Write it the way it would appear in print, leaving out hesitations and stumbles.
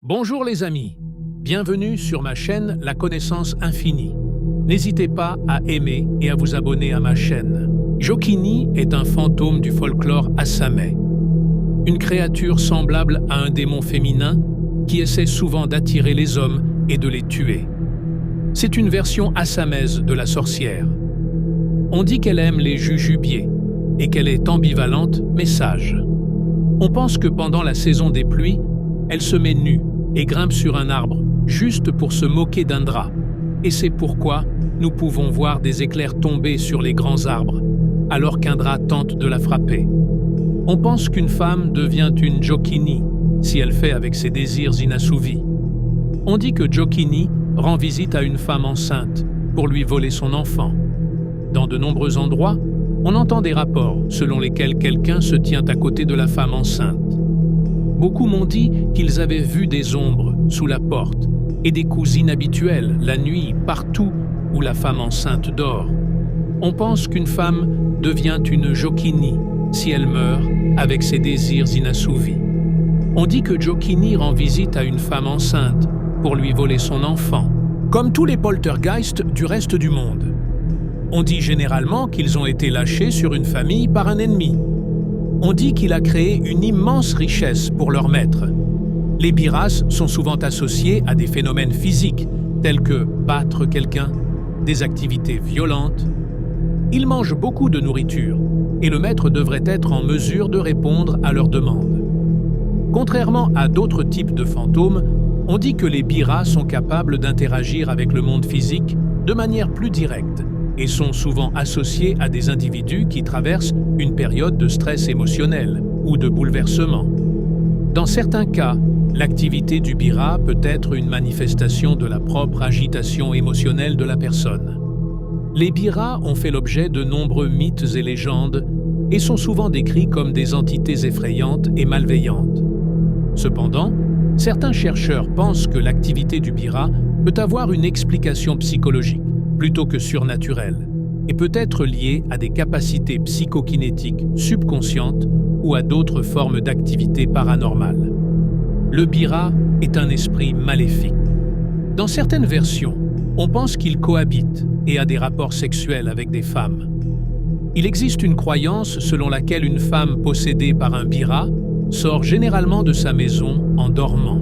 Bonjour les amis, bienvenue sur ma chaîne La Connaissance Infinie. N'hésitez pas à aimer et à vous abonner à ma chaîne. Jokini est un fantôme du folklore assamais. Une créature semblable à un démon féminin qui essaie souvent d'attirer les hommes et de les tuer. C'est une version assamaise de la sorcière. On dit qu'elle aime les jujubiers et qu'elle est ambivalente mais sage. On pense que pendant la saison des pluies, elle se met nue et grimpe sur un arbre juste pour se moquer d'un drap. Et c'est pourquoi nous pouvons voir des éclairs tomber sur les grands arbres, alors qu'un drap tente de la frapper. On pense qu'une femme devient une Jokini si elle fait avec ses désirs inassouvis. On dit que Jokini rend visite à une femme enceinte pour lui voler son enfant. Dans de nombreux endroits, on entend des rapports selon lesquels quelqu'un se tient à côté de la femme enceinte. Beaucoup m'ont dit qu'ils avaient vu des ombres sous la porte et des coups inhabituels la nuit partout où la femme enceinte dort. On pense qu'une femme devient une Jokini si elle meurt avec ses désirs inassouvis. On dit que Jokini rend visite à une femme enceinte pour lui voler son enfant, comme tous les poltergeists du reste du monde. On dit généralement qu'ils ont été lâchés sur une famille par un ennemi. On dit qu'il a créé une immense richesse pour leur maître. Les biras sont souvent associés à des phénomènes physiques, tels que battre quelqu'un, des activités violentes. Ils mangent beaucoup de nourriture, et le maître devrait être en mesure de répondre à leurs demandes. Contrairement à d'autres types de fantômes, on dit que les biras sont capables d'interagir avec le monde physique de manière plus directe, et sont souvent associés à des individus qui traversent une période de stress émotionnel ou de bouleversement. Dans certains cas, l'activité du bira peut être une manifestation de la propre agitation émotionnelle de la personne. Les biras ont fait l'objet de nombreux mythes et légendes et sont souvent décrits comme des entités effrayantes et malveillantes. Cependant, certains chercheurs pensent que l'activité du bira peut avoir une explication psychologique plutôt que surnaturelle, et peut être liée à des capacités psychokinétiques subconscientes ou à d'autres formes d'activité paranormale. Le bira est un esprit maléfique. Dans certaines versions, on pense qu'il cohabite et a des rapports sexuels avec des femmes. Il existe une croyance selon laquelle une femme possédée par un bira sort généralement de sa maison en dormant.